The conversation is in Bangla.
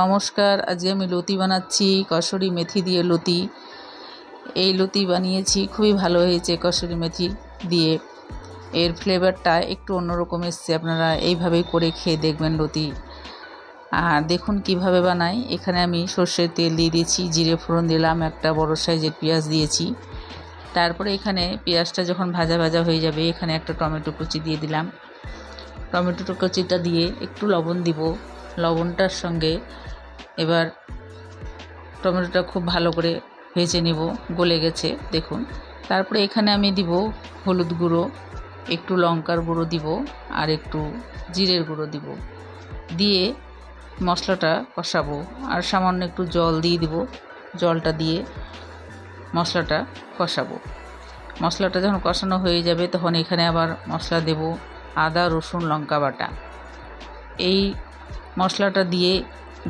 নমস্কার, আজকে আমি লতি বানাচ্ছি, কসুরি মেথি দিয়ে লতি। এই লতি বানিয়েছি, খুবই ভালো হয়েছে কসুরি মেথি দিয়ে। এর ফ্লেভারটা একটু অন্যরকম এসছে, আপনারা এইভাবেই করে খেয়ে দেখবেন লতি। আর দেখুন কিভাবে বানাই। এখানে আমি সর্ষের তেল দিয়ে দিয়েছি, জিরে ফোড়ন দিলাম, একটা বড় সাইজের পেঁয়াজ দিয়েছি। তারপরে এখানে পেঁয়াজটা যখন ভাজা ভাজা হয়ে যাবে, এখানে একটা টমেটো কুচি দিয়ে দিলাম। টমেটো কুচিটা দিয়ে একটু লবণ দিব। লবণটার সঙ্গে এবার টমেটোটা খুব ভালো করে ভেজে নেব, গলে গেছে দেখুন। তারপরে এখানে আমি দিব হলুদ গুঁড়ো, একটু লঙ্কার গুঁড়ো দিব, আর একটু জিরের গুঁড়ো দিব। দিয়ে মশলাটা কষাবো, আর সামান্য একটু জল দিয়ে দিব। জলটা দিয়ে মশলাটা কষাবো। মশলাটা যখন কষানো হয়ে যাবে, তখন এখানে আবার মশলা দেব আদা রসুন লঙ্কা বাটা। এই মশলাটা দিয়ে